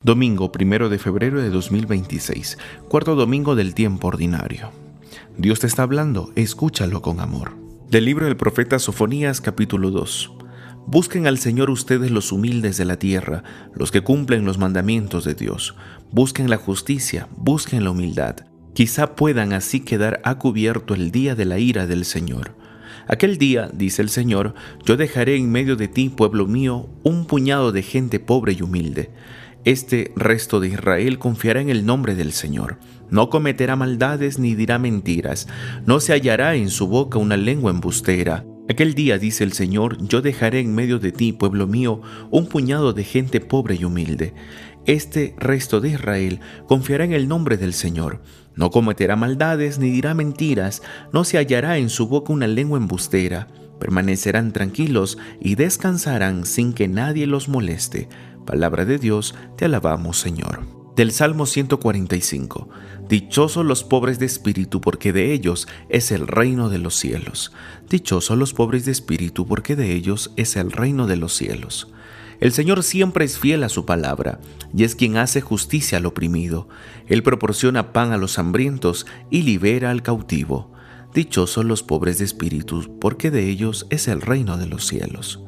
Domingo 1 de febrero de 2026, cuarto domingo del tiempo ordinario. Dios te está hablando, escúchalo con amor. Del libro del profeta Sofonías, capítulo 2. Busquen al Señor ustedes los humildes de la tierra, los que cumplen los mandamientos de Dios. Busquen la justicia, busquen la humildad. Quizá puedan así quedar a cubierto el día de la ira del Señor. Aquel día, dice el Señor, yo dejaré en medio de ti, pueblo mío, un puñado de gente pobre y humilde. Este resto de Israel confiará en el nombre del Señor. No cometerá maldades ni dirá mentiras. No se hallará en su boca una lengua embustera. Aquel día, dice el Señor, yo dejaré en medio de ti, pueblo mío, un puñado de gente pobre y humilde. Este resto de Israel confiará en el nombre del Señor. No cometerá maldades ni dirá mentiras. No se hallará en su boca una lengua embustera. Permanecerán tranquilos y descansarán sin que nadie los moleste. Palabra de Dios, te alabamos, Señor. Del Salmo 145. Dichosos los pobres de espíritu, porque de ellos es el reino de los cielos. Dichosos los pobres de espíritu, porque de ellos es el reino de los cielos. El Señor siempre es fiel a su palabra, y es quien hace justicia al oprimido. Él proporciona pan a los hambrientos y libera al cautivo. Dichosos los pobres de espíritu, porque de ellos es el reino de los cielos.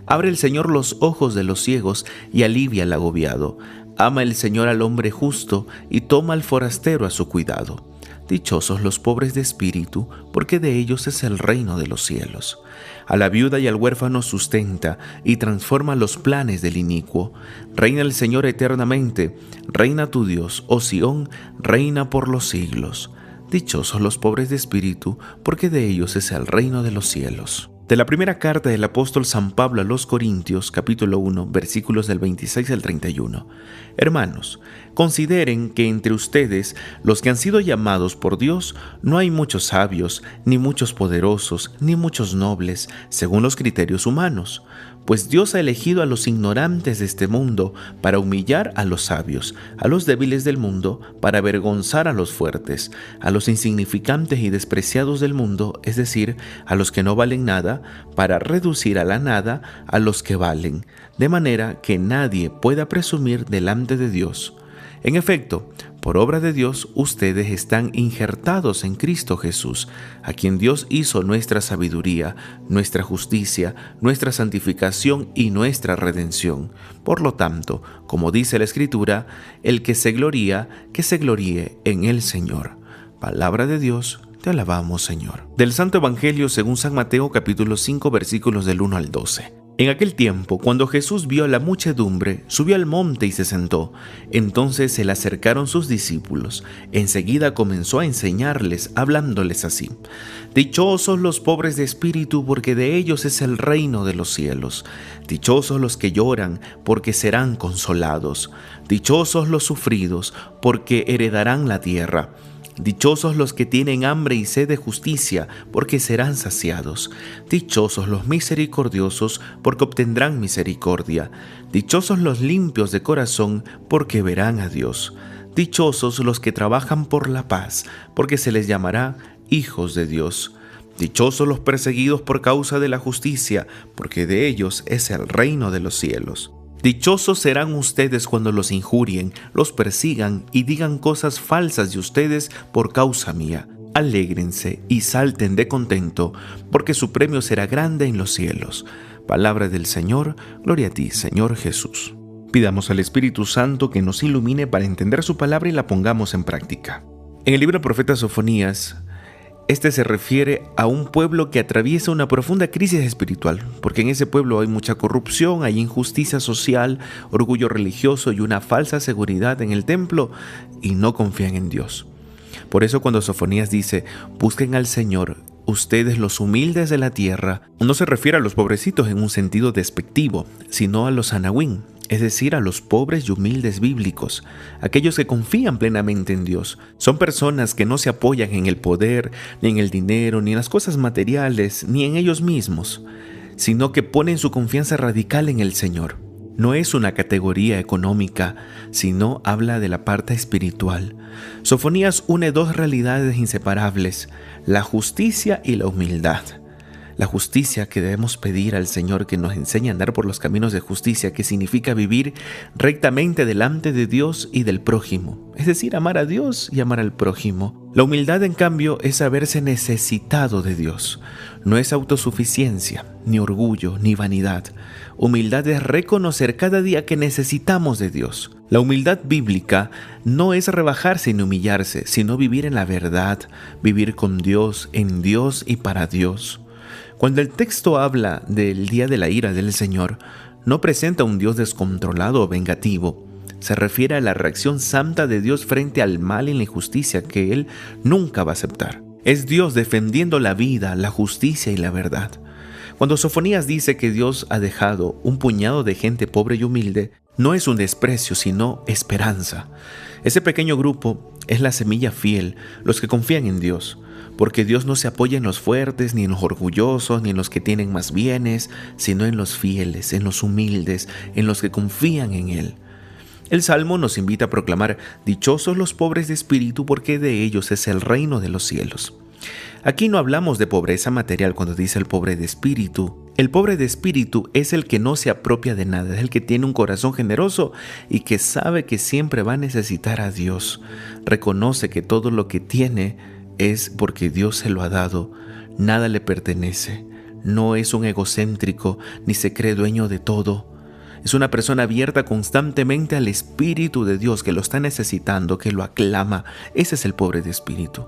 Abre el Señor los ojos de los ciegos y alivia al agobiado. Ama el Señor al hombre justo y toma al forastero a su cuidado. Dichosos los pobres de espíritu, porque de ellos es el reino de los cielos. A la viuda y al huérfano sustenta y transforma los planes del inicuo. Reina el Señor eternamente. Reina tu Dios, oh Sión, reina por los siglos. Dichosos los pobres de espíritu, porque de ellos es el reino de los cielos. De la primera carta del apóstol San Pablo a los Corintios, capítulo 1, versículos del 26 al 31. Hermanos, consideren que entre ustedes, los que han sido llamados por Dios, no hay muchos sabios, ni muchos poderosos, ni muchos nobles, según los criterios humanos. Pues Dios ha elegido a los ignorantes de este mundo para humillar a los sabios, a los débiles del mundo para avergonzar a los fuertes, a los insignificantes y despreciados del mundo, es decir, a los que no valen nada, para reducir a la nada a los que valen, de manera que nadie pueda presumir delante de Dios. En efecto, por obra de Dios, ustedes están injertados en Cristo Jesús, a quien Dios hizo nuestra sabiduría, nuestra justicia, nuestra santificación y nuestra redención. Por lo tanto, como dice la Escritura, el que se gloríe en el Señor. Palabra de Dios, te alabamos, Señor. Del Santo Evangelio según San Mateo, capítulo 5, versículos del 1 al 12. En aquel tiempo, cuando Jesús vio a la muchedumbre, subió al monte y se sentó. Entonces se le acercaron sus discípulos. Enseguida comenzó a enseñarles, hablándoles así: Dichosos los pobres de espíritu, porque de ellos es el reino de los cielos. Dichosos los que lloran, porque serán consolados. Dichosos los sufridos, porque heredarán la tierra. Dichosos los que tienen hambre y sed de justicia, porque serán saciados. Dichosos los misericordiosos, porque obtendrán misericordia. Dichosos los limpios de corazón, porque verán a Dios. Dichosos los que trabajan por la paz, porque se les llamará hijos de Dios. Dichosos los perseguidos por causa de la justicia, porque de ellos es el reino de los cielos. Dichosos serán ustedes cuando los injurien, los persigan y digan cosas falsas de ustedes por causa mía. Alégrense y salten de contento, porque su premio será grande en los cielos. Palabra del Señor, gloria a ti, Señor Jesús. Pidamos al Espíritu Santo que nos ilumine para entender su palabra y la pongamos en práctica. En el libro del profeta Sofonías, este se refiere a un pueblo que atraviesa una profunda crisis espiritual, porque en ese pueblo hay mucha corrupción, hay injusticia social, orgullo religioso y una falsa seguridad en el templo, y no confían en Dios. Por eso cuando Sofonías dice, busquen al Señor, ustedes los humildes de la tierra, no se refiere a los pobrecitos en un sentido despectivo, sino a los anahuín, es decir, a los pobres y humildes bíblicos, aquellos que confían plenamente en Dios. Son personas que no se apoyan en el poder, ni en el dinero, ni en las cosas materiales, ni en ellos mismos, sino que ponen su confianza radical en el Señor. No es una categoría económica, sino habla de la parte espiritual. Sofonías une dos realidades inseparables, la justicia y la humildad. La justicia que debemos pedir al Señor, que nos enseñe a andar por los caminos de justicia, que significa vivir rectamente delante de Dios y del prójimo, es decir, amar a Dios y amar al prójimo. La humildad, en cambio, es saberse necesitado de Dios. No es autosuficiencia, ni orgullo, ni vanidad. Humildad es reconocer cada día que necesitamos de Dios. La humildad bíblica no es rebajarse ni humillarse, sino vivir en la verdad, vivir con Dios, en Dios y para Dios. Cuando el texto habla del día de la ira del Señor, no presenta un Dios descontrolado o vengativo. Se refiere a la reacción santa de Dios frente al mal y la injusticia que Él nunca va a aceptar. Es Dios defendiendo la vida, la justicia y la verdad. Cuando Sofonías dice que Dios ha dejado un puñado de gente pobre y humilde, no es un desprecio, sino esperanza. Ese pequeño grupo es la semilla fiel, los que confían en Dios, porque Dios no se apoya en los fuertes, ni en los orgullosos, ni en los que tienen más bienes, sino en los fieles, en los humildes, en los que confían en Él. El Salmo nos invita a proclamar: dichosos los pobres de espíritu, porque de ellos es el reino de los cielos. Aquí no hablamos de pobreza material cuando dice el pobre de espíritu. El pobre de espíritu es el que no se apropia de nada, es el que tiene un corazón generoso y que sabe que siempre va a necesitar a Dios. Reconoce que todo lo que tiene es porque Dios se lo ha dado, nada le pertenece. No es un egocéntrico ni se cree dueño de todo. Es una persona abierta constantemente al Espíritu de Dios, que lo está necesitando, que lo aclama. Ese es el pobre de espíritu.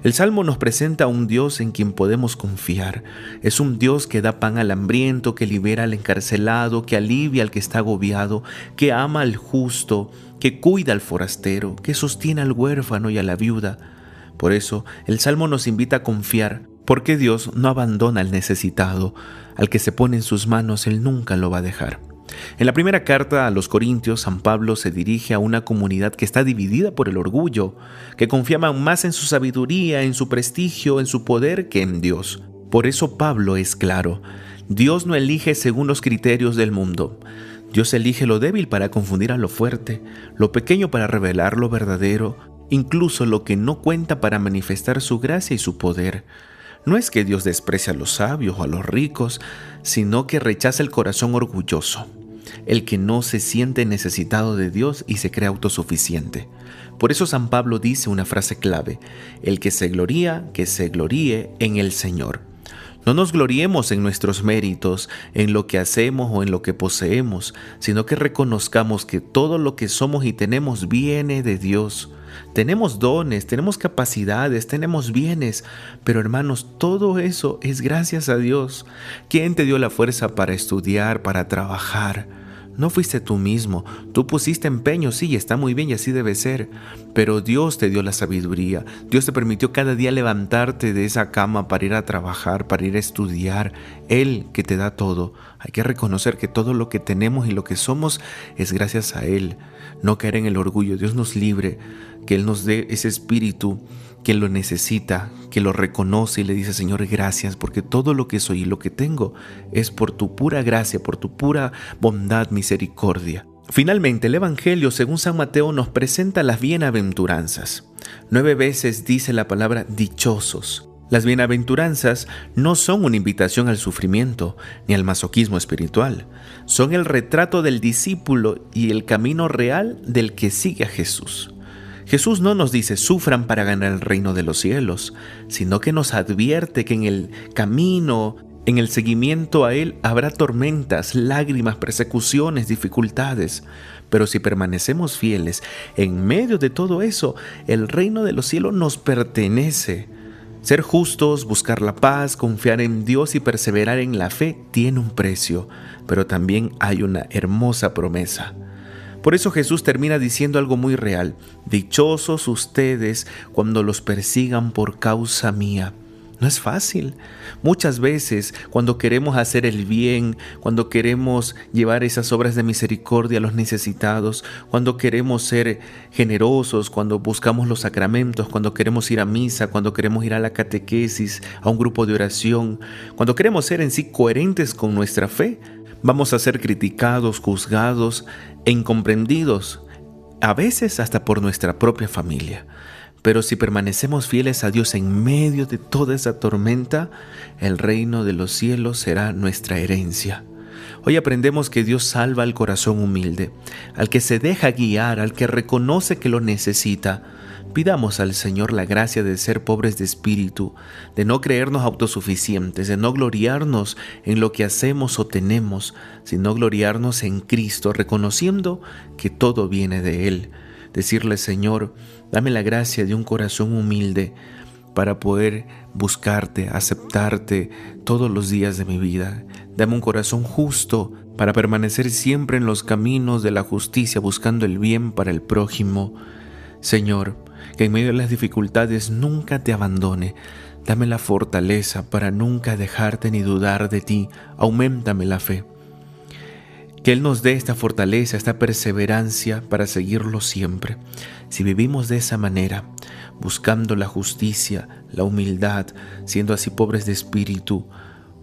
El Salmo nos presenta a un Dios en quien podemos confiar. Es un Dios que da pan al hambriento, que libera al encarcelado, que alivia al que está agobiado, que ama al justo, que cuida al forastero, que sostiene al huérfano y a la viuda. Por eso, el Salmo nos invita a confiar, porque Dios no abandona al necesitado. Al que se pone en sus manos, Él nunca lo va a dejar. En la primera carta a los Corintios, San Pablo se dirige a una comunidad que está dividida por el orgullo, que confiaba más en su sabiduría, en su prestigio, en su poder que en Dios. Por eso Pablo es claro: Dios no elige según los criterios del mundo. Dios elige lo débil para confundir a lo fuerte, lo pequeño para revelar lo verdadero, incluso lo que no cuenta para manifestar su gracia y su poder. No es que Dios desprecia a los sabios o a los ricos, sino que rechaza el corazón orgulloso, el que no se siente necesitado de Dios y se cree autosuficiente. Por eso San Pablo dice una frase clave: el que se gloría, que se gloríe en el Señor. No nos gloriemos en nuestros méritos, en lo que hacemos o en lo que poseemos, sino que reconozcamos que todo lo que somos y tenemos viene de Dios. Tenemos dones, tenemos capacidades, tenemos bienes, pero hermanos, todo eso es gracias a Dios. ¿Quién te dio la fuerza para estudiar, para trabajar? No fuiste tú mismo, tú pusiste empeño, sí, está muy bien y así debe ser, pero Dios te dio la sabiduría, Dios te permitió cada día levantarte de esa cama para ir a trabajar, para ir a estudiar, Él que te da todo. Hay que reconocer que todo lo que tenemos y lo que somos es gracias a Él, no caer en el orgullo. Dios nos libre, que Él nos dé ese espíritu que lo necesita, que lo reconoce y le dice: Señor, gracias, porque todo lo que soy y lo que tengo es por tu pura gracia, por tu pura bondad, misericordia. Finalmente, el Evangelio, según San Mateo, nos presenta las bienaventuranzas. 9 veces dice la palabra dichosos. Las bienaventuranzas no son una invitación al sufrimiento ni al masoquismo espiritual. Son el retrato del discípulo y el camino real del que sigue a Jesús. Jesús no nos dice sufran para ganar el reino de los cielos, sino que nos advierte que en el camino, en el seguimiento a Él, habrá tormentas, lágrimas, persecuciones, dificultades. Pero si permanecemos fieles en medio de todo eso, el reino de los cielos nos pertenece. Ser justos, buscar la paz, confiar en Dios y perseverar en la fe tiene un precio, pero también hay una hermosa promesa. Por eso Jesús termina diciendo algo muy real: dichosos ustedes cuando los persigan por causa mía. No es fácil. Muchas veces, cuando queremos hacer el bien, cuando queremos llevar esas obras de misericordia a los necesitados, cuando queremos ser generosos, cuando buscamos los sacramentos, cuando queremos ir a misa, cuando queremos ir a la catequesis, a un grupo de oración, cuando queremos ser en sí coherentes con nuestra fe, vamos a ser criticados, juzgados e incomprendidos, a veces hasta por nuestra propia familia. Pero si permanecemos fieles a Dios en medio de toda esa tormenta, el reino de los cielos será nuestra herencia. Hoy aprendemos que Dios salva al corazón humilde, al que se deja guiar, al que reconoce que lo necesita. Pidamos al Señor la gracia de ser pobres de espíritu, de no creernos autosuficientes, de no gloriarnos en lo que hacemos o tenemos, sino gloriarnos en Cristo, reconociendo que todo viene de Él. Decirle: Señor, dame la gracia de un corazón humilde para poder buscarte, aceptarte todos los días de mi vida. Dame un corazón justo para permanecer siempre en los caminos de la justicia, buscando el bien para el prójimo. Señor, que en medio de las dificultades nunca te abandone. Dame la fortaleza para nunca dejarte ni dudar de ti. Auméntame la fe. Que Él nos dé esta fortaleza, esta perseverancia para seguirlo siempre. Si vivimos de esa manera, buscando la justicia, la humildad, siendo así pobres de espíritu,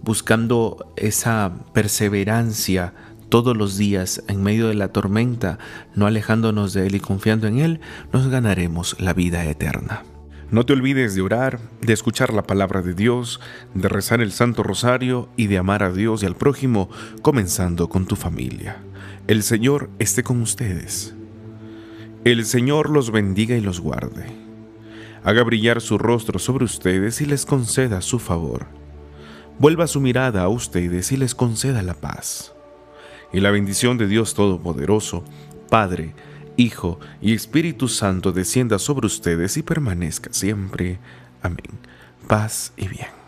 buscando esa perseverancia todos los días en medio de la tormenta, no alejándonos de Él y confiando en Él, nos ganaremos la vida eterna. No te olvides de orar, de escuchar la palabra de Dios, de rezar el Santo Rosario y de amar a Dios y al prójimo, comenzando con tu familia. El Señor esté con ustedes. El Señor los bendiga y los guarde. Haga brillar su rostro sobre ustedes y les conceda su favor. Vuelva su mirada a ustedes y les conceda la paz. Y la bendición de Dios Todopoderoso, Padre, Hijo y Espíritu Santo descienda sobre ustedes y permanezca siempre. Amén. Paz y bien.